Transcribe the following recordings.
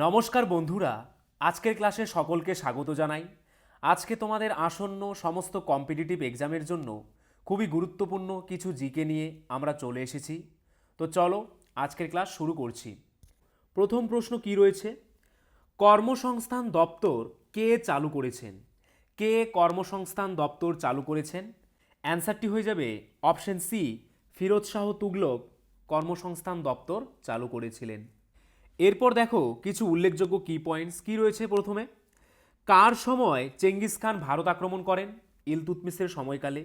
নমস্কার বন্ধুরা, আজকের ক্লাসে সকলকে স্বাগত জানাই। আজকে তোমাদের আসন্ন সমস্ত কম্পিটিটিভ এক্সামের জন্য খুবই গুরুত্বপূর্ণ কিছু জিকে নিয়ে আমরা চলে এসেছি। তো চলো আজকের ক্লাস শুরু করছি। প্রথম প্রশ্ন কি রয়েছে? কর্মসংস্থান দপ্তর কে চালু করেছেন? কে কর্মসংস্থান দপ্তর চালু করেছেন? অ্যান্সারটি হয়ে যাবে অপশন সি, ফিরোজ শাহ তুগলক কর্মসংস্থান দপ্তর চালু করেছিলেন। এরপর দেখো কিছু উল্লেখযোগ্য কি পয়েন্টস কি রয়েছে। প্রথমে, কার সময় চেঙ্গিস খান ভারত আক্রমণ করেন? ইলতুৎমিশের সময়কালে।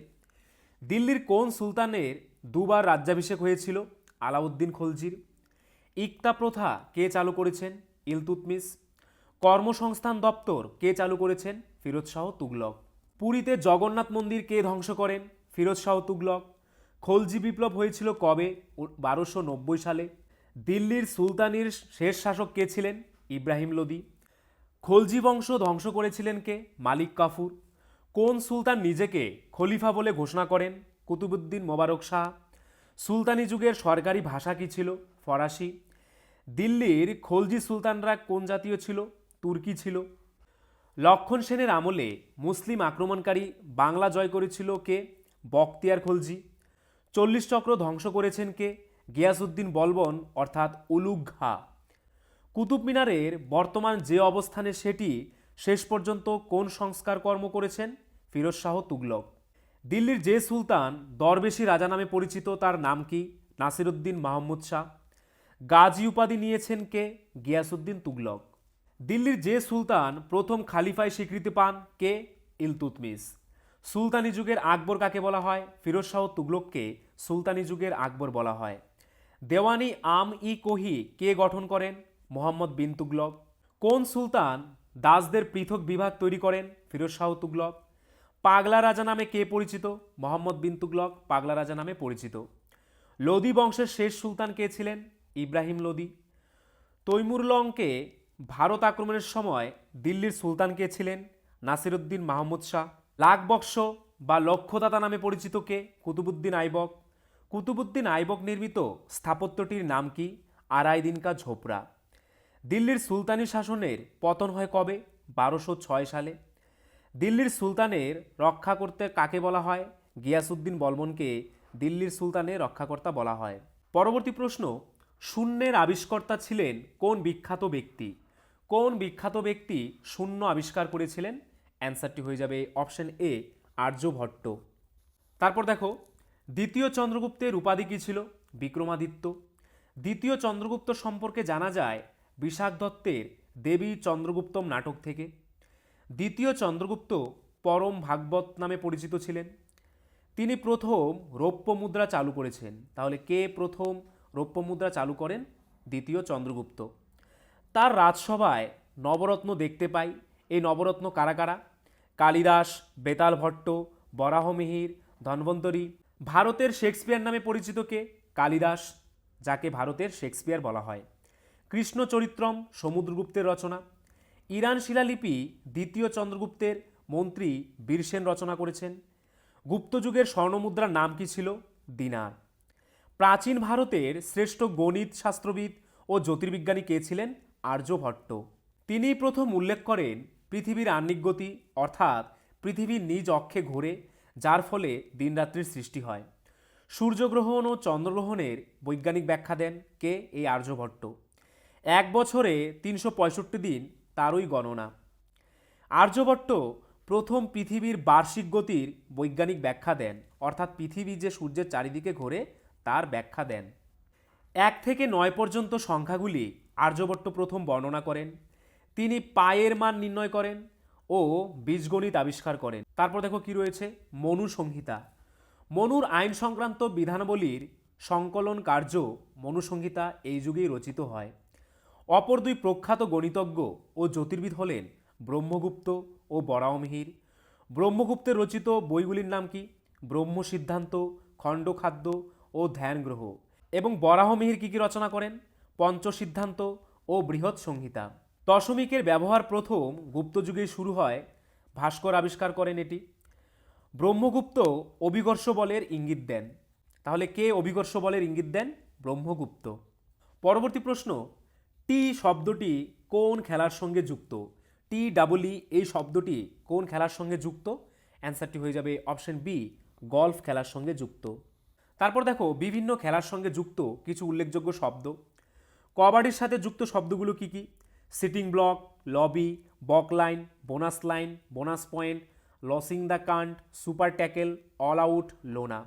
দিল্লির কোন সুলতানের দুবার রাজ্যাভিষেক হয়েছিল? আলাউদ্দিন খলজির। ইকতা প্রথা কে চালু করেছেন? ইলতুৎমিশ। কর্মসংস্থান দপ্তর কে চালু করেছেন? ফিরোজ শাহ তুগলক। পুরীতে জগন্নাথ মন্দির কে ধ্বংস করেন? ফিরোজ শাহ তুগলক। খলজি বিপ্লব হয়েছিল কবে? 1290 সালে। দিল্লির সুলতানির শেষ শাসক কে ছিলেন? ইব্রাহিম লোদি। খলজি বংশ ধ্বংস করেছিলেন কে? মালিক কাফুর। কোন সুলতান নিজেকে খলিফা বলে ঘোষণা করেন? কুতুবুদ্দিন মোবারক শাহ। সুলতানি যুগের সরকারি ভাষা কি ছিল? ফরাসি। দিল্লির খলজি সুলতানরা কোন জাতীয় ছিল? তুর্কি ছিল। লক্ষণ সেনের আমলে মুসলিম আক্রমণকারী বাংলা জয় করেছিল কে? বখতিয়ার খলজি। 40 চক্র ধ্বংস করেছেন কে? গিয়াসউদ্দিন বলবন অর্থাৎ উলুগ ঘা। কুতুব মিনারের বর্তমান যে অবস্থানে সেটি শেষ পর্যন্ত কোন সংস্কার কর্ম করেছেন? ফিরোজ শাহ তুগলক। দিল্লির যে সুলতান দরবেশি রাজা নামে পরিচিত তার নাম কি? নাসিরুদ্দিন মাহমুদ শাহ। গাজী উপাধি নিয়েছেন কে? গিয়াসউদ্দিন তুগলক। দিল্লির যে সুলতান প্রথম খালিফায় স্বীকৃতি পান কে? ইলতুৎমিশ। সুলতানি যুগের আকবর কাকে বলা হয়? ফিরোজ শাহ তুগলককে সুলতানি যুগের আকবর বলা হয়। দেওয়ানি আম ই কোহি কে গঠন করেন? মোহাম্মদ বিন তুগলক। কোন সুলতান দাসদের পৃথক বিভাগ তৈরি করেন? ফিরোজ শাহ তুগলক। পাগলা রাজা নামে কে পরিচিত? মোহাম্মদ বিন তুগলক পাগলা রাজা নামে পরিচিত। লোদি বংশের শেষ সুলতান কে ছিলেন? ইব্রাহিম লোদি। তৈমুরলংকে ভারত আক্রমণের সময় দিল্লির সুলতান কে ছিলেন? নাসিরুদ্দিন মাহমুদ শাহ। লাখবক্স বা লক্ষ্যদাতা নামে পরিচিত কে? কুতুবুদ্দিন আইবক। কুতুবুদ্দিন আইবক নির্মিত স্থাপত্যটির নাম কি? আড়াই দিন কা ঝোপড়া। দিল্লির সুলতানি শাসনের পতন হয় কবে? 1206 সালে। দিল্লির সুলতানের রক্ষা করতে কাকে বলা হয়? গিয়াসউদ্দিন বলবনকে দিল্লির সুলতানের রক্ষাকর্তা বলা হয়। পরবর্তী প্রশ্ন, শূন্যের আবিষ্কর্তা ছিলেন কোন বিখ্যাত ব্যক্তি? কোন বিখ্যাত ব্যক্তি শূন্য আবিষ্কার করেছিলেন? অ্যান্সারটি হয়ে যাবে অপশন এ, আর্যভট্ট। তারপর দেখো, দ্বিতীয় চন্দ্রগুপ্তের উপাধি কী ছিল? বিক্রমাদিত্য। দ্বিতীয় চন্দ্রগুপ্ত সম্পর্কে জানা যায় বিশাখ দত্তের দেবী চন্দ্রগুপ্তম নাটক থেকে। দ্বিতীয় চন্দ্রগুপ্ত পরম ভাগবত নামে পরিচিত ছিলেন। তিনি প্রথম রৌপ্য মুদ্রা চালু করেছেন। তাহলে কে প্রথম রৌপ্য মুদ্রা চালু করেন? দ্বিতীয় চন্দ্রগুপ্ত। তার রাজসভায় নবরত্ন দেখতে পাই। এই নবরত্ন কারা কারা? কালিদাস, বেতাল ভট্ট, বরাহমিহির, ধন্বন্তরী। ভারতের শেক্সপিয়ার নামে পরিচিত কে? কালিদাস, যাকে ভারতের শেক্সপিয়ার বলা হয়। কৃষ্ণ চরিত্রম সমুদ্রগুপ্তের রচনা। ইরান শিলালিপি দ্বিতীয় চন্দ্রগুপ্তের মন্ত্রী বীরসেন রচনা করেছেন। গুপ্তযুগের স্বর্ণমুদ্রার নাম কি ছিল? দিনার। প্রাচীন ভারতের শ্রেষ্ঠ গণিত শাস্ত্রবিদ ও জ্যোতির্বিজ্ঞানী কে ছিলেন? আর্যভট্ট। তিনি প্রথম উল্লেখ করেন পৃথিবীর আহ্নিক গতি, অর্থাৎ পৃথিবীর নিজ অক্ষে ঘোরে, যার ফলে দিনরাত্রির সৃষ্টি হয়। সূর্যগ্রহণ ও চন্দ্রগ্রহণের বৈজ্ঞানিক ব্যাখ্যা দেন কে? এই আর্যভট্ট। এক বছরে 365 দিন, তারই গণনা। আর্যভট্ট প্রথম পৃথিবীর বার্ষিক গতির বৈজ্ঞানিক ব্যাখ্যা দেন, অর্থাৎ পৃথিবী যে সূর্যের চারিদিকে ঘোরে তার ব্যাখ্যা দেন। 1 থেকে 9 পর্যন্ত সংখ্যাগুলি আর্যভট্ট প্রথম বর্ণনা করেন। তিনি পায়ের মান নির্ণয় করেন ও বীজগণিত আবিষ্কার করেন। তারপর দেখো কি রয়েছে, মনু সংহিতা। মনুর আইন সংক্রান্ত বিধানাবলীর সংকলন কার্য মনুসংহিতা এই যুগেই রচিত হয়। অপর দুই প্রখ্যাত গণিতজ্ঞ ও জ্যোতির্বিদ হলেন ব্রহ্মগুপ্ত ও বরাহমিহির। ব্রহ্মগুপ্তের রচিত বইগুলির নাম কি? ব্রহ্ম সিদ্ধান্ত, খণ্ডখাদ্য ও ধ্যানগ্রহ। এবং বরাহমিহির কী কী রচনা করেন? পঞ্চসিদ্ধান্ত ও বৃহৎ সংহিতা। দশমিকের ব্যবহার প্রথম গুপ্তযুগেই শুরু হয়। ভাস্কর আবিষ্কার করেন এটি। ব্রহ্মগুপ্ত অভিকর্ষ বলের ইঙ্গিত দেন। তাহলে কে অভিকর্ষ বলের ইঙ্গিত দেন? ব্রহ্মগুপ্ত। পরবর্তী প্রশ্ন, টি শব্দটি কোন খেলার সঙ্গে যুক্ত? TEE এই শব্দটি কোন খেলার সঙ্গে যুক্ত? অ্যান্সারটি হয়ে যাবে অপশন বি, গলফ খেলার সঙ্গে যুক্ত। তারপর দেখো বিভিন্ন খেলার সঙ্গে যুক্ত কিছু উল্লেখযোগ্য শব্দ। কবাডির সাথে যুক্ত শব্দগুলো কি কি? Sitting block, lobby, baulk line, bonus point, losing the cant, super tackle, all out, লোনা।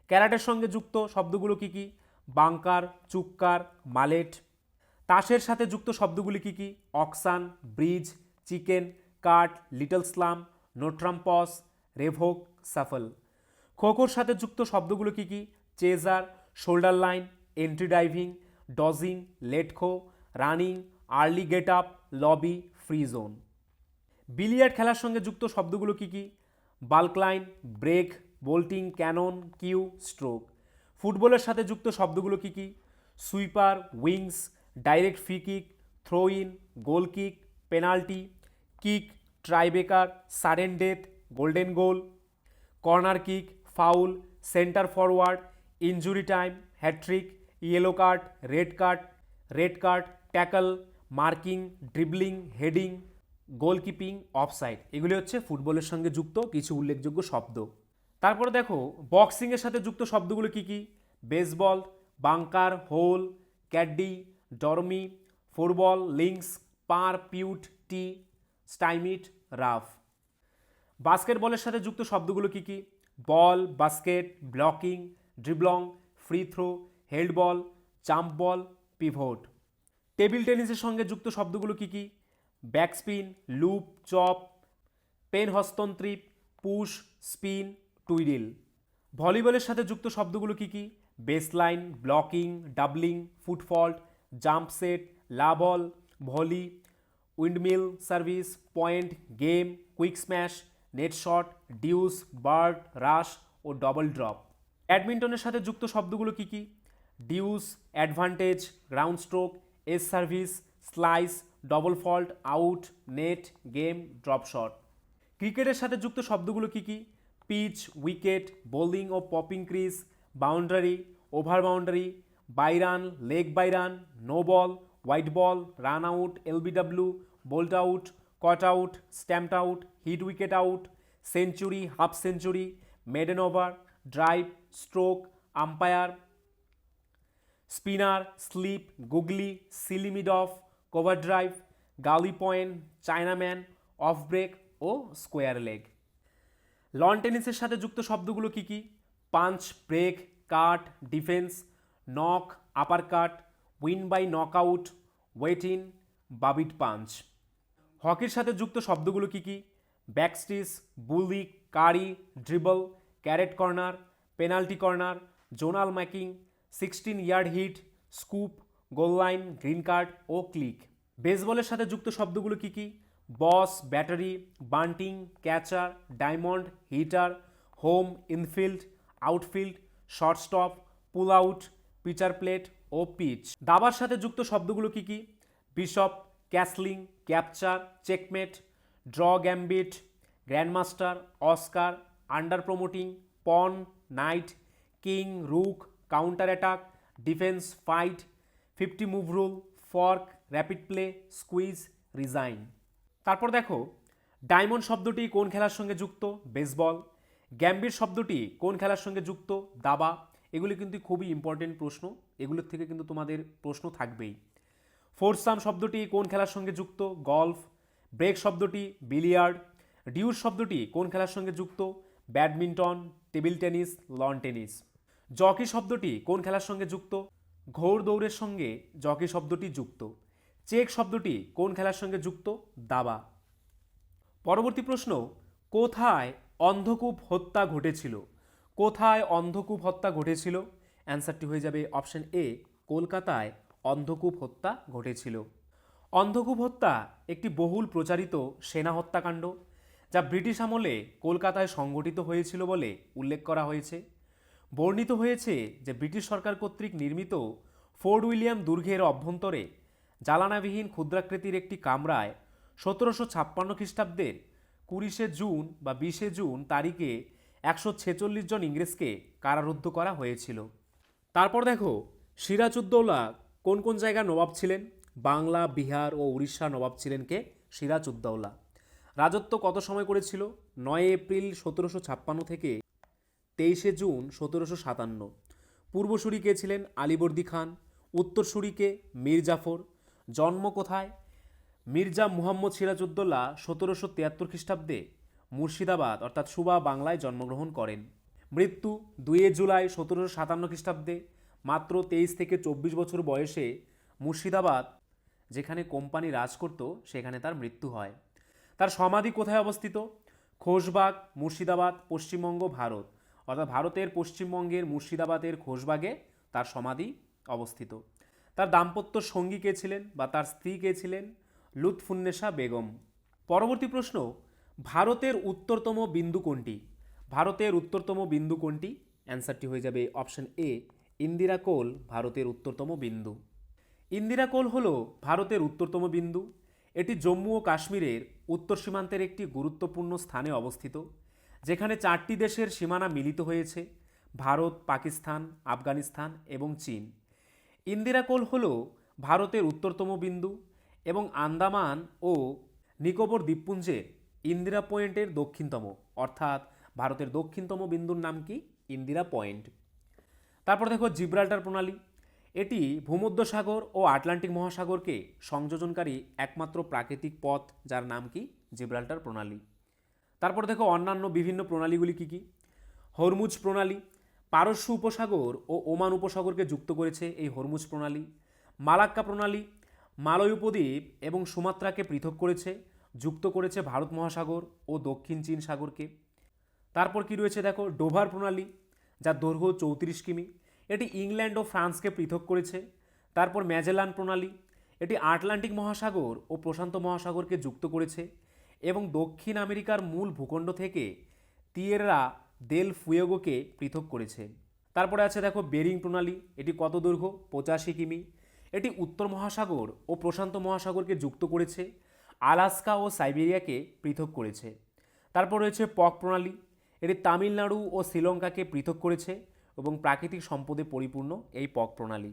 ক্যারাটের সঙ্গে যুক্ত শব্দগুলো কি কি? Bunker, chukker, mallet. তাসের সাথে যুক্ত শব্দগুলি কি কি? Auction, bridge, chicken, cut, little slam, no trumps, revoke, shuffle. খোখোর সাথে যুক্ত শব্দগুলো কি কি? Chaser, shoulder line, entry diving, dodging, late kho, running, early get up, lobby, free zone. Billiard খেলার সঙ্গে যুক্ত শব্দগুলো কি কি? Baulk line, break, bolting, cannon, cue, stroke. ফুটবলের সাথে যুক্ত শব্দগুলো কি কি? Sweeper, wings, direct free kick, throw in, goal kick, penalty, kick, tiebreaker, sudden death, golden goal, corner kick, foul, centre forward, injury time, hat trick, yellow card, red card, tackle, marking, dribbling, heading, গোলকিপিং, offside. এগুলি হচ্ছে ফুটবলের সঙ্গে যুক্ত কিছু উল্লেখযোগ্য শব্দ। তারপরে দেখো বক্সিংয়ের সাথে যুক্ত শব্দগুলো কি কি? Baseball, bunker, hole, caddie, dormie, football, links, par, putt, tee, stymie, rough. বাস্কেটবলের সাথে যুক্ত শব্দগুলো কি কি? Ball, basket, blocking, dribbling, free throw, held ball, jump ball, pivot. Table টেনিসের সঙ্গে যুক্ত শব্দগুলো কি কি? ব্যাকস্পিন, লুপ, চপ, পেন হস্তন্ত্রীপ, পুশ, স্পিন, টুইডিল। ভলিবলের সাথে যুক্ত শব্দগুলো কি কি? Baseline, blocking, doubling, foot fault, jump set, লা ball, volley, windmill service, point, game, quick smash, net shot, deuce, bird, rush ও ডবল ড্রপ। ব্যাডমিন্টনের সাথে যুক্ত শব্দগুলো কি কি? Deuce, advantage, ground stroke, ace service, slice, double fault, out, net, game, drop shot. ক্রিকেটের সাথে যুক্ত শব্দগুলো কি কি? পিচ, উইকেট, বোলিং ও popping crease, boundary, over boundary, bye run, leg bye run, no ball, white ball, run out, LBW, bowled out, caught out, stumped out, hit wicket out, century, half century, maiden over, drive, stroke, umpire, spinner, slip, googly, silly mid off, cover drive, gully point, chinaman, off break ও square leg. Lawn টেনিসের সাথে যুক্ত শব্দগুলো কি কি? Punch, break, cut, defence, knock, upper cut, win by knockout, weigh in, rabbit punch. হকির সাথে যুক্ত শব্দগুলো কি কি? ব্যাকস্টিস, বুলি, কারি, ড্রিবল, ক্যারেট corner, penalty corner, zonal marking, 16 yard hit, scoop, goal line, green card ও ক্লিক। বেসবলের সাথে যুক্ত শব্দগুলো কি কি? বস, battery, bunting, catcher, diamond, hitter, home, infield, outfield, short stop, pull out, pitcher plate ও pitch. দাবার সাথে যুক্ত শব্দগুলো কি কি? Bishop, castling, capture, checkmate, draw gambit, grandmaster, অস্কার, under promoting, pawn, knight, king, rook, counter attack, defence, fight, 50 move rule, fork, rapid play, squeeze, resign. তারপর দেখো ডায়মন্ড শব্দটি কোন খেলার সঙ্গে যুক্ত? বেসবল। গ্যাম্বিট শব্দটি কোন খেলার সঙ্গে যুক্ত? দাবা। এগুলি কিন্তু খুবই ইম্পর্টেন্ট প্রশ্ন, এগুলোর থেকে কিন্তু তোমাদের প্রশ্ন থাকবেই। ফোরসাম শব্দটি কোন খেলার সঙ্গে যুক্ত? গলফ। ব্রেক শব্দটি বিলিয়ার্ড। ডিউস শব্দটি কোন খেলার সঙ্গে যুক্ত? Badminton, table tennis, loan tennis. Jockey শব্দটি কোন খেলার সঙ্গে যুক্ত? ঘোড় দৌড়ের সঙ্গে জকি শব্দটি যুক্ত। চেক শব্দটি কোন খেলার সঙ্গে যুক্ত? দাবা। পরবর্তী প্রশ্ন, কোথায় অন্ধকূপ হত্যা ঘটেছিল? কোথায় অন্ধকূপ হত্যা ঘটেছিল? অ্যান্সারটি হয়ে যাবে অপশন এ, কলকাতায় অন্ধকূপ হত্যা ঘটেছিল। অন্ধকূপ হত্যা একটি বহুল প্রচারিত সেনা হত্যাকাণ্ড, যা ব্রিটিশ আমলে কলকাতায় সংঘটিত হয়েছিল বলে উল্লেখ করা হয়েছে। বর্ণিত হয়েছে যে ব্রিটিশ সরকার কর্তৃক নির্মিত ফোর্ট উইলিয়াম দুর্গের অভ্যন্তরে জালানাবিহীন ক্ষুদ্রাকৃতির একটি কামরায় 1756 খ্রিস্টাব্দের 20 জুন বা 20 জুন তারিখে 146 জন ইংরেজকে কারারুদ্ধ করা হয়েছিল। তারপর দেখো সিরাজউদ্দৌলা কোন কোন জায়গার নবাব ছিলেন? বাংলা, বিহার ও উড়িষ্যার নবাব ছিলেন কে? সিরাজ উদ্দৌলা। রাজত্ব কত সময় করেছিল? 9 এপ্রিল 1756 থেকে 23 জুন 1757। পূর্বসূরি কে ছিলেন? আলীবর্দী খান। উত্তরসূরি কে? মীর জাফর। জন্ম কোথায়? মির্জা মুহাম্মদ সিরাজউদ্দৌলা 1773 খ্রিস্টাব্দে মুর্শিদাবাদ অর্থাৎ সুবা বাংলায় জন্মগ্রহণ করেন। মৃত্যু 2 জুলাই 1757 খ্রিস্টাব্দে মাত্র 23 থেকে 24 বছর বয়সে মুর্শিদাবাদ, যেখানে কোম্পানি রাজ করত, সেখানে তার মৃত্যু হয়। তার সমাধি কোথায় অবস্থিত? খোশবাগ, মুর্শিদাবাদ, পশ্চিমবঙ্গ, ভারত। অর্থাৎ ভারতের পশ্চিমবঙ্গের মুর্শিদাবাদের খোশবাগে তার সমাধি অবস্থিত। তার দাম্পত্য সঙ্গী কে ছিলেন বা তার স্ত্রী কে ছিলেন? লুৎফুন্নেসা বেগম। পরবর্তী প্রশ্ন, ভারতের উত্তরতম বিন্দু কোনটি? ভারতের উত্তরতম বিন্দু কোনটি? অ্যান্সারটি হয়ে যাবে অপশন এ, ইন্দিরা কোল ভারতের উত্তরতম বিন্দু। ইন্দিরা কোল হল ভারতের উত্তরতম বিন্দু। এটি জম্মু ও কাশ্মীরের উত্তর সীমান্তের একটি গুরুত্বপূর্ণ স্থানে অবস্থিত, যেখানে 4টি দেশের সীমানা মিলিত হয়েছে: ভারত, পাকিস্তান, আফগানিস্তান এবং চীন। ইন্দিরা কোল হল ভারতের উত্তরতম বিন্দু এবং আন্দামান ও নিকোবর দ্বীপপুঞ্জের ইন্দিরা পয়েন্টের দক্ষিণতম, অর্থাৎ ভারতের দক্ষিণতম বিন্দুর নাম কি? ইন্দিরা পয়েন্ট। তারপর দেখো জিব্রাল্টার প্রণালী। এটি ভূমধ্যসাগর ও আটলান্টিক মহাসাগরকে সংযোজনকারী একমাত্র প্রাকৃতিক পথ, যার নাম কি? জিব্রাল্টার প্রণালী। তারপর দেখো অন্যান্য বিভিন্ন প্রণালীগুলি কি কি? হরমুজ প্রণালী পারস্য উপসাগর ও ওমান উপসাগরকে যুক্ত করেছে এই হরমুজ প্রণালী। মালাক্কা প্রণালী মালয় উপদ্বীপ এবং সুমাত্রাকে পৃথক করেছে, যুক্ত করেছে ভারত মহাসাগর ও দক্ষিণ চীন সাগরকে। তারপর কি রয়েছে দেখো ডোভার প্রণালী, যার দৈর্ঘ্য 34 কিমি। এটি ইংল্যান্ড ও ফ্রান্সকে পৃথক করেছে। তারপর ম্যাজেলান প্রণালী, এটি আটলান্টিক মহাসাগর ও প্রশান্ত মহাসাগরকে যুক্ত করেছে এবং দক্ষিণ আমেরিকার মূল ভূখণ্ড থেকে তিয়েরা দেল ফুয়েগোকে পৃথক করেছে। তারপরে আছে দেখো বেরিং প্রণালী, এটি কত দৈর্ঘ্য? 85 কিমি। এটি উত্তর মহাসাগর ও প্রশান্ত মহাসাগরকে যুক্ত করেছে, আলাস্কা ও সাইবেরিয়াকে পৃথক করেছে। তারপর রয়েছে পক প্রণালী, এটি তামিলনাড়ু ও শ্রীলঙ্কাকে পৃথক করেছে এবং প্রাকৃতিক সম্পদে পরিপূর্ণ এই পক প্রণালী।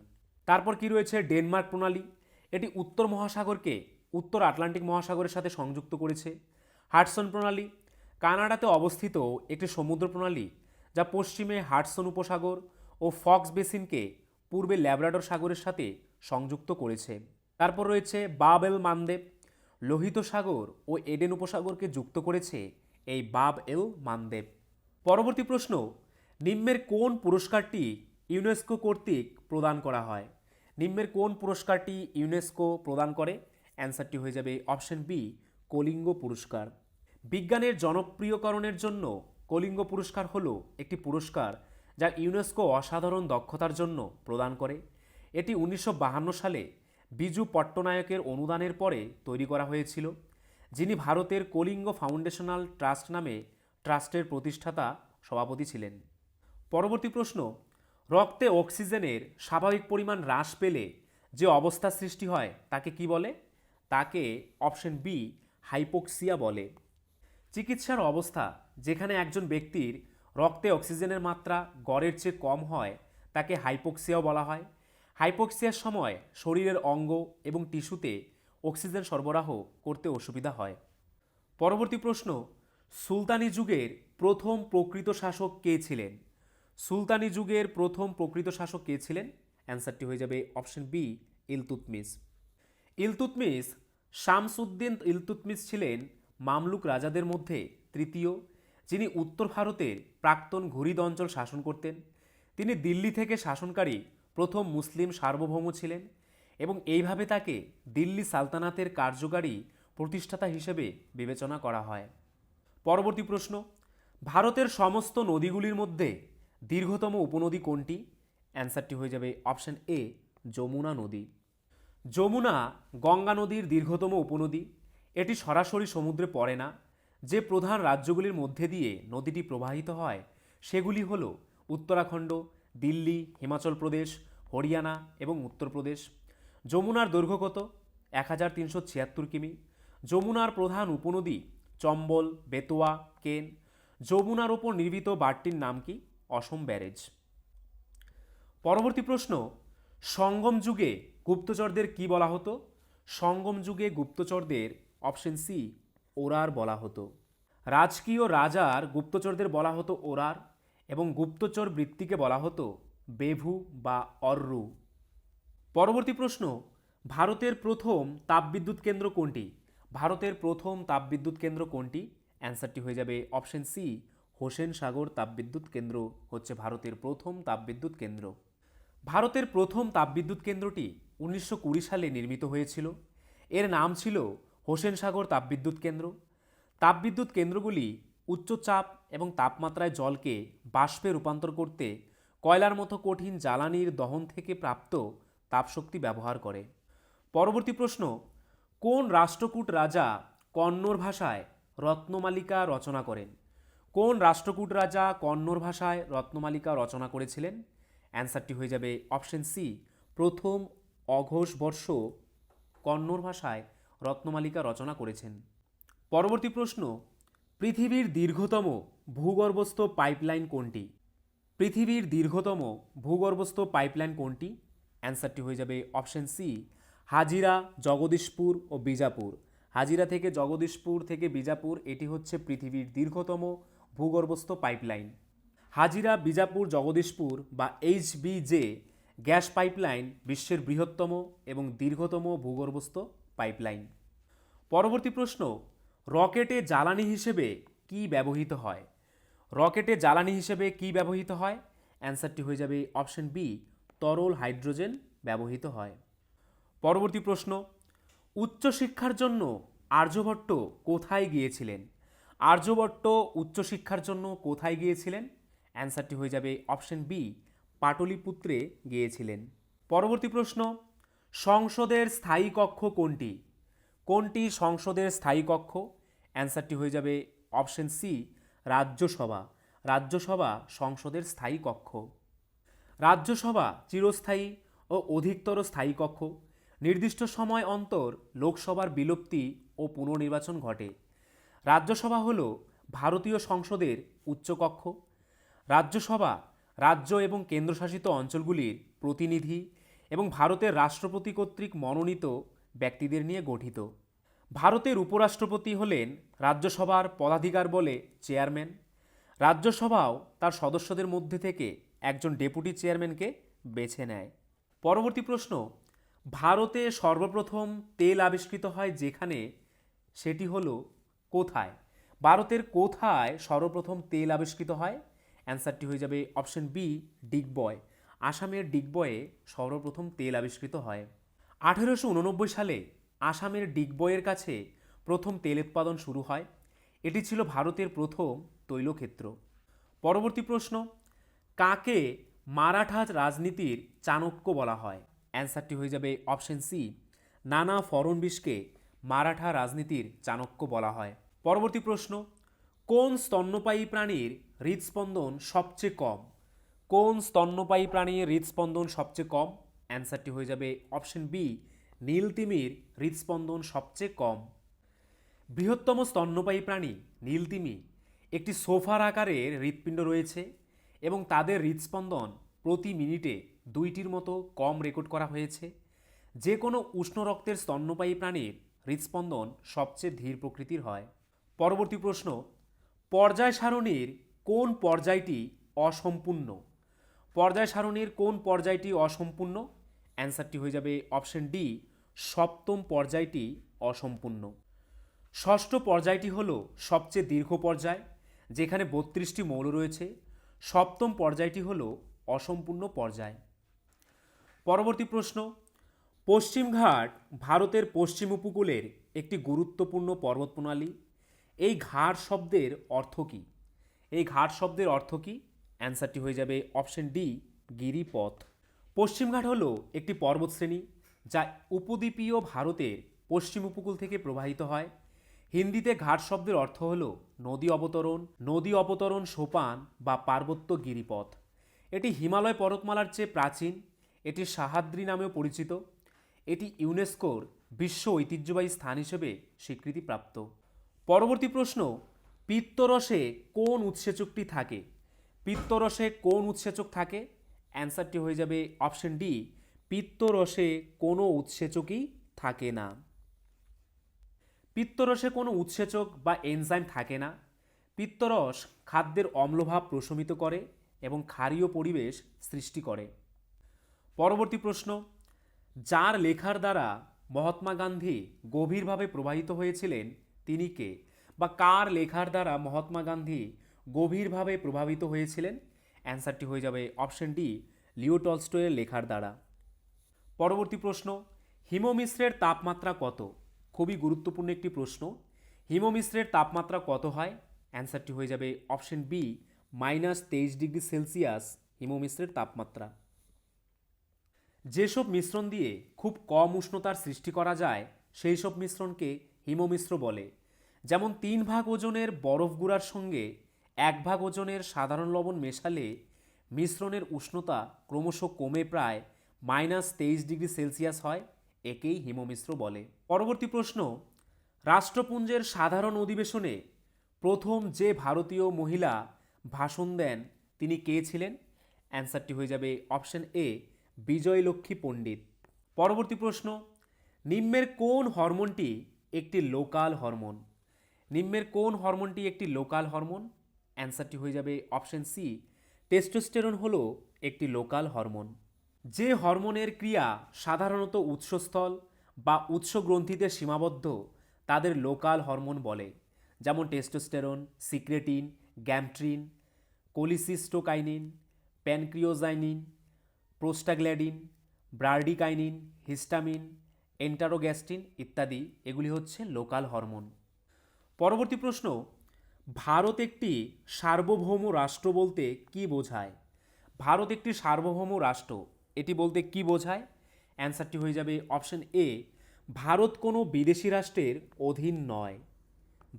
তারপর কি রয়েছে ডেনমার্ক প্রণালী, এটি উত্তর মহাসাগরকে উত্তর আটলান্টিক মহাসাগরের সাথে সংযুক্ত করেছে। হাডসন প্রণালী কানাডাতে অবস্থিত একটি সমুদ্র প্রণালী, যা পশ্চিমে হাডসন উপসাগর ও ফক্স বেসিনকে পূর্বে ল্যাব্রাডর সাগরের সাথে সংযুক্ত করেছে। তারপর রয়েছে বাব এল মানদেব, লোহিত সাগর ও এডেন উপসাগরকে যুক্ত করেছে এই বাব এল মানদেব। পরবর্তী প্রশ্ন, নিম্নের কোন পুরস্কারটি ইউনেস্কো কর্তৃক প্রদান করা হয়? নিম্নের কোন পুরস্কারটি ইউনেস্কো প্রদান করে? অ্যান্সারটি হয়ে যাবে অপশন বি, কলিঙ্গ পুরস্কার। বিজ্ঞানের জনপ্রিয়করণের জন্য কলিঙ্গ পুরস্কার হল একটি পুরস্কার যা ইউনেস্কো অসাধারণ দক্ষতার জন্য প্রদান করে। এটি 1952 সালে বিজু পট্টনায়কের অনুদানের পরে তৈরি করা হয়েছিল, যিনি ভারতের কলিঙ্গ ফাউন্ডেশনাল ট্রাস্ট নামে ট্রাস্টের প্রতিষ্ঠাতা সভাপতি ছিলেন। পরবর্তী প্রশ্ন, রক্তে অক্সিজেনের স্বাভাবিক পরিমাণ হ্রাস পেলে যে অবস্থা সৃষ্টি হয় তাকে কি বলে? তাকে অপশন বি, হাইপোক্সিয়া বলে। চিকিৎসার অবস্থা যেখানে একজন ব্যক্তির রক্তে অক্সিজেনের মাত্রা গড়ের চেয়ে কম হয় তাকে হাইপোক্সিয়াও বলা হয়। হাইপোক্সিয়ার সময় শরীরের অঙ্গ এবং টিস্যুতে অক্সিজেন সরবরাহ করতে অসুবিধা হয়। পরবর্তী প্রশ্ন, সুলতানি যুগের প্রথম প্রকৃত শাসক কে ছিলেন? সুলতানি যুগের প্রথম প্রকৃত শাসক কে ছিলেন? অ্যান্সারটি হয়ে যাবে অপশন বি, ইলতুৎমিশ। ইলতুৎমিশ শামসুদ্দিন ইলতুৎমিশ ছিলেন মামলুক রাজাদের মধ্যে তৃতীয়, যিনি উত্তর ভারতের প্রাক্তন ঘুরিদ অঞ্চল শাসন করতেন। তিনি দিল্লি থেকে শাসনকারী প্রথম মুসলিম সার্বভৌম ছিলেন এবং এইভাবে তাকে দিল্লি সালতানাতের কার্যকারী প্রতিষ্ঠাতা হিসেবে বিবেচনা করা হয়। পরবর্তী প্রশ্ন, ভারতের সমস্ত নদীগুলির মধ্যে দীর্ঘতম উপনদী কোনটি? অ্যান্সারটি হয়ে যাবে অপশন এ, যমুনা নদী। যমুনা গঙ্গা নদীর দীর্ঘতম উপনদী। এটি সরাসরি সমুদ্রে পড়ে না। যে প্রধান রাজ্যগুলির মধ্যে দিয়ে নদীটি প্রবাহিত হয় সেগুলি হল উত্তরাখণ্ড, দিল্লি, হিমাচল প্রদেশ, হরিয়ানা এবং উত্তরপ্রদেশ। যমুনার দৈর্ঘ্য কত? 1376 কিমি। যমুনার প্রধান উপনদী চম্বল, বেতোয়া, কেন। যমুনার ওপর নির্মিত বাঁধটির নাম কি? অসম ব্যারেজ। পরবর্তী প্রশ্ন, সঙ্গম যুগে গুপ্তচরদের কি বলা হতো? সঙ্গম যুগে গুপ্তচরদের অপশন সি ওরার বলা হতো। রাজকীয় রাজার গুপ্তচরদের বলা হতো ওরার এবং গুপ্তচর বৃত্তিকে বলা হতো বেভু বা অর্রু। পরবর্তী প্রশ্ন, ভারতের প্রথম তাপবিদ্যুৎ কেন্দ্র কোনটি? ভারতের প্রথম তাপবিদ্যুৎ কেন্দ্র কোনটি? অ্যান্সারটি হয়ে যাবে অপশন সি হোসেন সাগর তাপবিদ্যুৎ কেন্দ্র হচ্ছে ভারতের প্রথম তাপবিদ্যুৎ কেন্দ্র। ভারতের প্রথম তাপবিদ্যুৎ কেন্দ্রটি 1920 সালে নির্মিত হয়েছিল। এর নাম ছিল হোসেন সাগর তাপবিদ্যুৎ কেন্দ্র। তাপবিদ্যুৎ কেন্দ্রগুলি উচ্চচাপ এবং তাপমাত্রায় জলকে বাষ্পে রূপান্তর করতে কয়লার মতো কঠিন জ্বালানির দহন থেকে প্রাপ্ত তাপশক্তি ব্যবহার করে। পরবর্তী প্রশ্ন, কোন রাষ্ট্রকূট রাজা কন্নড় ভাষায় রত্নমালিকা রচনা করেন? কোন রাষ্ট্রকূট রাজা কন্নড় ভাষায় রত্নমালিকা রচনা করেছিলেন? অ্যান্সারটি হয়ে যাবে অপশন সি প্রথম অঘোষ বর্ষ কন্নড় ভাষায় রত্নমালিকা রচনা করেছেন। পরবর্তী প্রশ্ন, পৃথিবীর দীর্ঘতম ভূগর্ভস্থ পাইপলাইন কোনটি? পৃথিবীর দীর্ঘতম ভূগর্ভস্থ পাইপলাইন কোনটি? অ্যান্সারটি হয়ে যাবে অপশন সি হাজিরা, জগদীশপুর ও বিজাপুর। হাজিরা থেকে জগদীশপুর থেকে বিজাপুর এটি হচ্ছে পৃথিবীর দীর্ঘতম ভূগর্ভস্থ পাইপলাইন। হাজিরা, বিজাপুর, জগদীশপুর বা HBJ গ্যাস পাইপলাইন বিশ্বের বৃহত্তম এবং দীর্ঘতম ভূগর্ভস্থ পাইপলাইন। পরবর্তী প্রশ্ন, রকেটে জ্বালানি হিসেবে কি ব্যবহৃত হয়? রকেটে জ্বালানি হিসেবে কি ব্যবহৃত হয়? অ্যান্সারটি হয়ে যাবে অপশন বি তরল হাইড্রোজেন ব্যবহৃত হয়। পরবর্তী প্রশ্ন, উচ্চশিক্ষার জন্য আর্যভট্ট কোথায় গিয়েছিলেন? আর্যভট্ট উচ্চশিক্ষার জন্য কোথায় গিয়েছিলেন? অ্যান্সারটি হয়ে যাবে অপশন বি পাটলিপুত্রে গিয়েছিলেন। পরবর্তী প্রশ্ন, সংসদের স্থায়ী কক্ষ কোনটি? কোনটি সংসদের স্থায়ী কক্ষ? অ্যান্সারটি হয়ে যাবে অপশন সি রাজ্যসভা। রাজ্যসভা সংসদের স্থায়ী কক্ষ। রাজ্যসভা চিরস্থায়ী ও অধিকতর স্থায়ী কক্ষ। নির্দিষ্ট সময় অন্তর লোকসভার বিলুপ্তি ও পুনর্নির্বাচন ঘটে। রাজ্যসভা হল ভারতীয় সংসদের উচ্চকক্ষ। রাজ্যসভা রাজ্য এবং কেন্দ্রশাসিত অঞ্চলগুলির প্রতিনিধি এবং ভারতের রাষ্ট্রপতি কর্তৃক মনোনীত ব্যক্তিদের নিয়ে গঠিত। ভারতের উপরাষ্ট্রপতি হলেন রাজ্যসভার পদাধিকার বলে চেয়ারম্যান। রাজ্যসভাও তার সদস্যদের মধ্যে থেকে একজন ডেপুটি চেয়ারম্যানকে বেছে নেয়। পরবর্তী প্রশ্ন, ভারতে সর্বপ্রথম তেল আবিষ্কৃত হয় যেখানে, সেটি হলো কোথায়? ভারতের কোথায় সর্বপ্রথম তেল আবিষ্কৃত হয়? অ্যান্সারটি হয়ে যাবে অপশন বি ডিগবয়। আসামের ডিগবয়ে সর্বপ্রথম তেল আবিষ্কৃত হয়। 1889 সালে আসামের ডিগবয়ের কাছে প্রথম তেল উৎপাদন শুরু হয়। এটি ছিল ভারতের প্রথম তৈলক্ষেত্র। পরবর্তী প্রশ্ন, কাকে মারাঠা রাজনীতির চাণক্য বলা হয়? অ্যান্সারটি হয়ে যাবে অপশন সি নানা ফড়নবিশকে মারাঠা রাজনীতির চাণক্য বলা হয়। পরবর্তী প্রশ্ন, কোন স্তন্যপায়ী প্রাণীর হৃদস্পন্দন সবচেয়ে কম? কোন স্তন্যপায়ী প্রাণীর হৃদস্পন্দন সবচেয়ে কম? অ্যান্সারটি হয়ে যাবে অপশন বি নীলতিমির হৃদস্পন্দন সবচেয়ে কম। বৃহত্তম স্তন্যপায়ী প্রাণী নীলতিমি একটি সোফার আকারের হৃৎপিণ্ড রয়েছে এবং তাদের হৃদস্পন্দন প্রতি মিনিটে 2টির মতো কম রেকর্ড করা হয়েছে। যে কোনো উষ্ণ রক্তের স্তন্যপায়ী প্রাণীর হৃদস্পন্দন সবচেয়ে ধীর প্রকৃতির হয়। পরবর্তী প্রশ্ন, পর্যায় সারণীর কোন পর্যায়টি অসম্পূর্ণ? পর্যায় সারণীর কোন পর্যায়টি অসম্পূর্ণ? অ্যান্সারটি হয়ে যাবে অপশন ডি সপ্তম পর্যায়টি অসম্পূর্ণ। ষষ্ঠ পর্যায়টি হল সবচেয়ে দীর্ঘ পর্যায় যেখানে 32টি মৌল রয়েছে। সপ্তম পর্যায়টি হল অসম্পূর্ণ পর্যায়। পরবর্তী প্রশ্ন, পশ্চিমঘাট ভারতের পশ্চিম উপকূলের একটি গুরুত্বপূর্ণ পর্বতপ্রণালী। এই ঘাট শব্দের অর্থ কী? এই ঘাট শব্দের অর্থ কী? অ্যান্সারটি হয়ে যাবে অপশন ডি গিরিপথ। পশ্চিমঘাট হল একটি পর্বতশ্রেণী যা উপদ্বীপীয় ভারতের পশ্চিম উপকূল থেকে প্রবাহিত হয়। হিন্দিতে ঘাট শব্দের অর্থ হল নদী অবতরণ সোপান বা পার্বত্য গিরিপথ। এটি হিমালয় পর্বতমালার চেয়ে প্রাচীন। এটি সাহাদ্রি নামেও পরিচিত। এটি ইউনেস্কোর বিশ্ব ঐতিহ্যবাহী স্থান হিসেবে স্বীকৃতিপ্রাপ্ত। পরবর্তী প্রশ্ন, পিত্তরসে কোন উৎসেচকটি থাকে? পিত্তরসে কোন উৎসেচক থাকে? অ্যান্সারটি হয়ে যাবে অপশন ডি পিত্তরসে কোনো উৎসেচকই থাকে না। পিত্তরসে কোনো উৎসেচক বা এনজাইম থাকে না। পিত্তরস খাদ্যের অম্লভাব প্রশমিত করে এবং ক্ষারীয় পরিবেশ সৃষ্টি করে। পরবর্তী প্রশ্ন, যার লেখার দ্বারা মহাত্মা গান্ধী গভীরভাবে প্রভাবিত হয়েছিলেন তিনি কে? বা কার লেখার দ্বারা মহাত্মা গান্ধী গভীরভাবে প্রভাবিত হয়েছিলেন? অ্যান্সারটি হয়ে যাবে অপশন ডি, লিও টলস্টয়ের লেখার দ্বারা। পরবর্তী প্রশ্ন, হিমমিশ্রের তাপমাত্রা কত? খুবই গুরুত্বপূর্ণ একটি প্রশ্ন। হিমমিশ্রের তাপমাত্রা কত হয়? অ্যান্সারটি হয়ে যাবে অপশন বি, -23°C হিমমিশ্রের তাপমাত্রা। যেসব মিশ্রণ দিয়ে খুব কম উষ্ণতার সৃষ্টি করা যায় সেই সব মিশ্রণকে হিমমিশ্র বলে। যেমন 3 ভাগ ওজনের বরফ গুঁড়ার সঙ্গে 1 ভাগ ওজনের সাধারণ লবণ মেশালে মিশ্রণের উষ্ণতা ক্রমশ কমে প্রায় -23°C হয়, একেই হিমমিশ্র বলে। পরবর্তী প্রশ্ন, রাষ্ট্রপুঞ্জের সাধারণ অধিবেশনে প্রথম যে ভারতীয় মহিলা ভাষণ দেন তিনি কে ছিলেন? অ্যান্সারটি হয়ে যাবে অপশন এ, বিজয়লক্ষ্মী পণ্ডিত। পরবর্তী প্রশ্ন, নিম্নের কোন হরমোনটি একটি লোকাল হরমোন? নিম্নের কোন হরমোনটি একটি লোকাল হরমোন? অ্যান্সারটি হয়ে যাবে অপশন সি, টেস্টোস্টেরন হলো একটি লোকাল হরমোন। যে হরমোনের ক্রিয়া সাধারণত উৎসস্থল বা উৎস গ্রন্থিতে সীমাবদ্ধ তাদের লোকাল হরমোন বলে। যেমন টেস্টোস্টেরন, সিক্রেটিন, গ্যামট্রিন, কোলিসিস্টোকাইনিন, প্যানক্রিওজাইনিন, প্রোস্টাগ্ল্যান্ডিন, ব্রাডিকাইনিন, হিস্টামিন, এন্টারোগ্যাস্টিন ইত্যাদি এগুলি হচ্ছে লোকাল হরমোন। পরবর্তী প্রশ্ন, ভারত একটি সার্বভৌম রাষ্ট্র বলতে কি বোঝায়? ভারত একটি সার্বভৌম রাষ্ট্র এটি বলতে কি বোঝায়? অ্যান্সারটি হয়ে যাবে অপশন এ, ভারত কোনো বিদেশি রাষ্ট্রের অধীন নয়।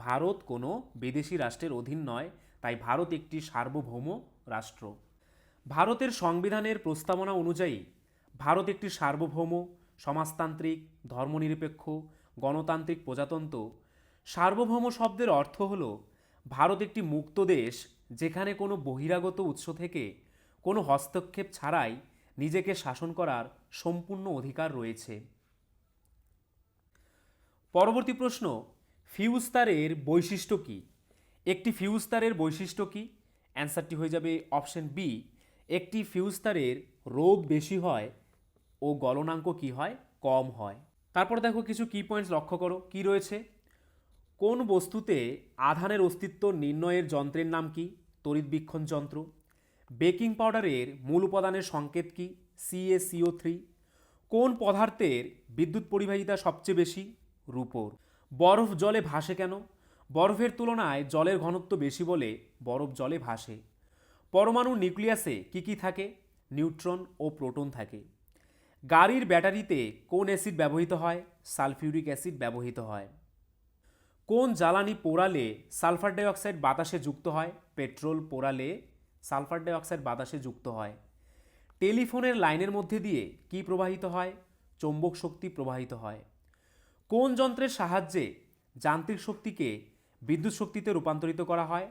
ভারত কোনো বিদেশি রাষ্ট্রের অধীন নয়, তাই ভারত একটি সার্বভৌম রাষ্ট্র। ভারতের সংবিধানের প্রস্তাবনা অনুযায়ী ভারত একটি সার্বভৌম, সমাজতান্ত্রিক, ধর্মনিরপেক্ষ, গণতান্ত্রিক প্রজাতন্ত্র। সার্বভৌম শব্দের অর্থ হল ভারত একটি মুক্ত দেশ যেখানে কোনো বহিরাগত উৎস থেকে কোনো হস্তক্ষেপ ছাড়াই নিজেকে শাসন করার সম্পূর্ণ অধিকার রয়েছে। পরবর্তী প্রশ্ন, ফিউজ তারের বৈশিষ্ট্য কী? একটি ফিউজ তারের বৈশিষ্ট্য কী? অ্যান্সারটি হয়ে যাবে অপশন বি, একটি ফিউজ তারের রোধ বেশি হয় ও গলনাঙ্ক কী হয়? কম হয়। তারপর দেখো কিছু কি পয়েন্টস লক্ষ্য করো কি রয়েছে। কোন বস্তুতে আধানের অস্তিত্ব নির্ণয়ের যন্ত্রের নাম কি? তড়িৎবীক্ষণ যন্ত্র। বেকিং পাউডারের মূল উপাদানের সংকেত কি? CaCO3। কোন পদার্থের বিদ্যুৎ পরিবাহিতা সবচেয়ে বেশি? রূপোর। বরফ জলে ভাসে কেন? বরফের তুলনায় জলের ঘনত্ব বেশি বলে বরফ জলে ভাসে। পরমাণুর নিউক্লিয়াসে কি কি থাকে? নিউট্রন ও প্রোটন থাকে। গাড়ির ব্যাটারিতে কোন অ্যাসিড ব্যবহৃত হয়? সালফিউরিক অ্যাসিড ব্যবহৃত হয়। কোন জ্বালানি পোড়ালে সালফার ডাইঅক্সাইড বাতাসে যুক্ত হয়? পেট্রোল পোড়ালে সালফার ডাইঅক্সাইড বাতাসে যুক্ত হয়। টেলিফোনের লাইনের মধ্যে দিয়ে কি প্রবাহিত হয়? চৌম্বক শক্তি প্রবাহিত হয়। কোন যন্ত্রের সাহায্যে যান্ত্রিক শক্তিকে বিদ্যুৎ শক্তিতে রূপান্তরিত করা হয়?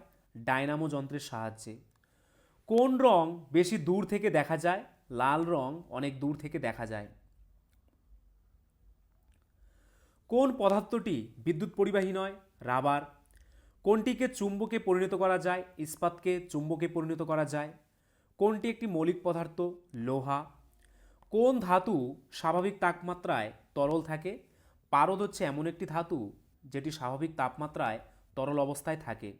ডায়নামো যন্ত্রের সাহায্যে। কোন রং বেশি দূর থেকে দেখা যায়? লাল রং অনেক দূর থেকে দেখা যায়। কোন পদার্থটি বিদ্যুৎ পরিবাহী নয়? রাবার। কোনটিকে চুম্বকে পরিণত করা যায়? ইস্পাতকে চুম্বকে পরিণত করা যায়। কোনটি একটি মৌলিক পদার্থ? লোহা। কোন ধাতু স্বাভাবিক তাপমাত্রায় তরল থাকে? পারদ হচ্ছে এমন একটি ধাতু যেটি স্বাভাবিক তাপমাত্রায় তরল অবস্থায় থাকে।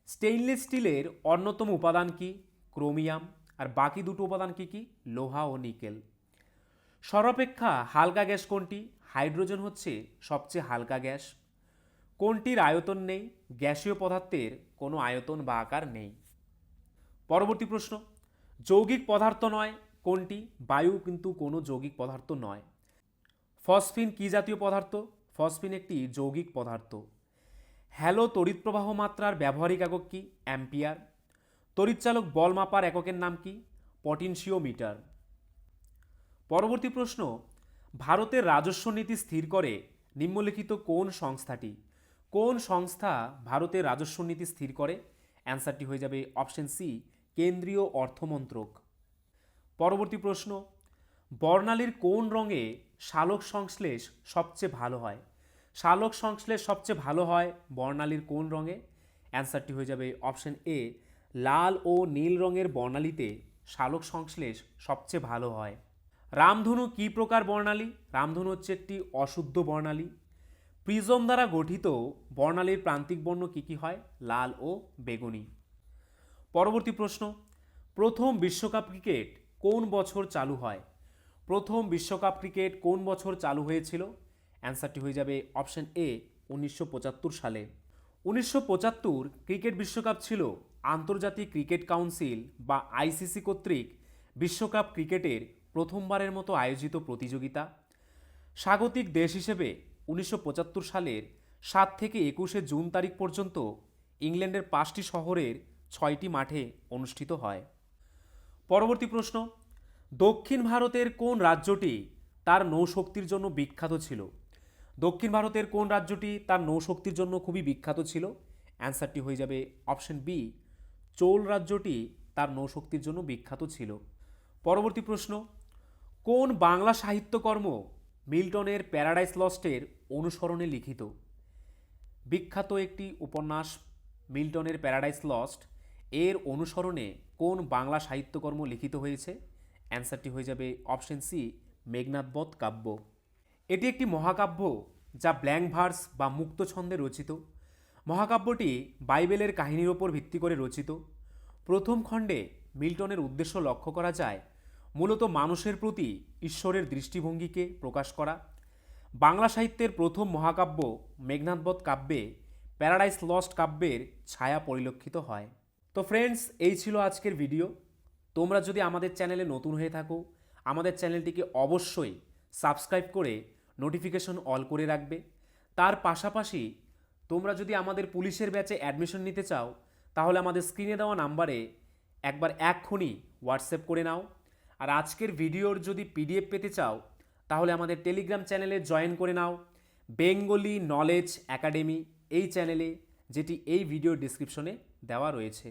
স্টেইনলেস স্টিলের অন্যতম উপাদান কি? ক্রোমিয়াম। আর বাকি দুটো উপাদান কি কি? লোহা ও নিকেল। সর্বাপেক্ষা হালকা গ্যাস কোনটি? হাইড্রোজেন হচ্ছে সবচেয়ে হালকা গ্যাস। কোনটির আয়তন নেই? গ্যাসীয় পদার্থের কোনো আয়তন বা আকার নেই। পরবর্তী প্রশ্ন, যৌগিক পদার্থ নয় কোনটি? বায়ু কিন্তু কোনো যৌগিক পদার্থ নয়। ফসফিন কি জাতীয় পদার্থ? ফসফিন একটি যৌগিক পদার্থ। হ্যালো তড়িৎ প্রবাহ মাত্রার ব্যবহারিক একক কি? অ্যাম্পিয়ার। তড়িৎচালক বল মাপার এককের নাম কি? পটেনশিওমিটার। পরবর্তী প্রশ্ন, ভারতের রাজস্ব নীতি স্থির করে নিম্নলিখিত কোন সংস্থাটি? কোন সংস্থা ভারতের রাজস্ব নীতি স্থির করে? অ্যান্সারটি হয়ে যাবে অপশন সি, কেন্দ্রীয় অর্থমন্ত্রক। পরবর্তী প্রশ্ন, বর্ণালীর কোন রঙে সালোক সংশ্লেষ সবচেয়ে ভালো হয়? সালোক সংশ্লেষ সবচেয়ে ভালো হয় বর্ণালীর কোন রঙে? অ্যান্সারটি হয়ে যাবে অপশন এ, লাল ও নীল রঙের বর্ণালীতে সালোক সংশ্লেষ সবচেয়ে ভালো হয়। রামধনু কী প্রকার বর্ণালী? রামধনু হচ্ছে একটি অশুদ্ধ বর্ণালী। প্রিজম দ্বারা গঠিত বর্ণালীর প্রান্তিক বর্ণ কী কী হয়? লাল ও বেগুনি। পরবর্তী প্রশ্ন, প্রথম বিশ্বকাপ ক্রিকেট কোন বছর চালু হয়? প্রথম বিশ্বকাপ ক্রিকেট কোন বছর চালু হয়েছিল? অ্যান্সারটি হয়ে যাবে অপশন এ, 1975 সালে। 1975 ক্রিকেট বিশ্বকাপ ছিল আন্তর্জাতিক ক্রিকেট কাউন্সিল বা আইসিসি কর্তৃক বিশ্বকাপ ক্রিকেটের প্রথমবারের মতো আয়োজিত প্রতিযোগিতা। স্বাগতিক দেশ হিসেবে 1975 সালের 7 থেকে 21 জুন তারিখ পর্যন্ত ইংল্যান্ডের 5টি শহরের 6টি মাঠে অনুষ্ঠিত হয়। পরবর্তী প্রশ্ন, দক্ষিণ ভারতের কোন রাজ্যটি তার নৌশক্তির জন্য বিখ্যাত ছিল? দক্ষিণ ভারতের কোন রাজ্যটি তার নৌশক্তির জন্য খুবই বিখ্যাত ছিল? অ্যান্সারটি হয়ে যাবে অপশন বি, চোল রাজ্যটি তার নৌশক্তির জন্য বিখ্যাত ছিল। পরবর্তী প্রশ্ন, কোন বাংলা সাহিত্যকর্ম মিল্টনের প্যারাডাইস লস্টের অনুসরণে লিখিত? বিখ্যাত একটি উপন্যাস মিল্টনের প্যারাডাইস লস্ট, এর অনুসরণে কোন বাংলা সাহিত্যকর্ম লিখিত হয়েছে? অ্যান্সারটি হয়ে যাবে অপশন সি, মেঘনাদবধ কাব্য। এটি একটি মহাকাব্য যা ব্ল্যাঙ্ক ভার্স বা মুক্ত ছন্দে রচিত। মহাকাব্যটি বাইবেলের কাহিনীর ওপর ভিত্তি করে রচিত। প্রথম খণ্ডে মিল্টনের উদ্দেশ্য লক্ষ্য করা যায় মূলত মানুষের প্রতি ঈশ্বরের দৃষ্টিভঙ্গিকে প্রকাশ করা। বাংলা সাহিত্যের প্রথম মহাকাব্য মেঘনাদবধ কাব্যে প্যারাডাইস লস্ট কাব্যের ছায়া পরিলক্ষিত হয়। তো ফ্রেন্ডস, এই ছিল আজকের ভিডিও। তোমরা যদি আমাদের চ্যানেলে নতুন হয়ে থাকো, আমাদের চ্যানেলটিকে অবশ্যই সাবস্ক্রাইব করে নোটিফিকেশন অল করে রাখবে। তার পাশাপাশি তোমরা যদি আমাদের পুলিশের ব্যাচে অ্যাডমিশন নিতে চাও, তাহলে আমাদের স্ক্রিনে দেওয়া নাম্বারে একবার এক্ষুনি হোয়াটসঅ্যাপ করে নাও। আর আজকের ভিডিওর যদি পিডিএফ পেতে চাও, তাহলে আমাদের টেলিগ্রাম চ্যানেলে জয়েন করে নাও, বেঙ্গলি নলেজ একাডেমি এই চ্যানেলে, যেটি এই ভিডিওর ডিসক্রিপশনে দেওয়া রয়েছে।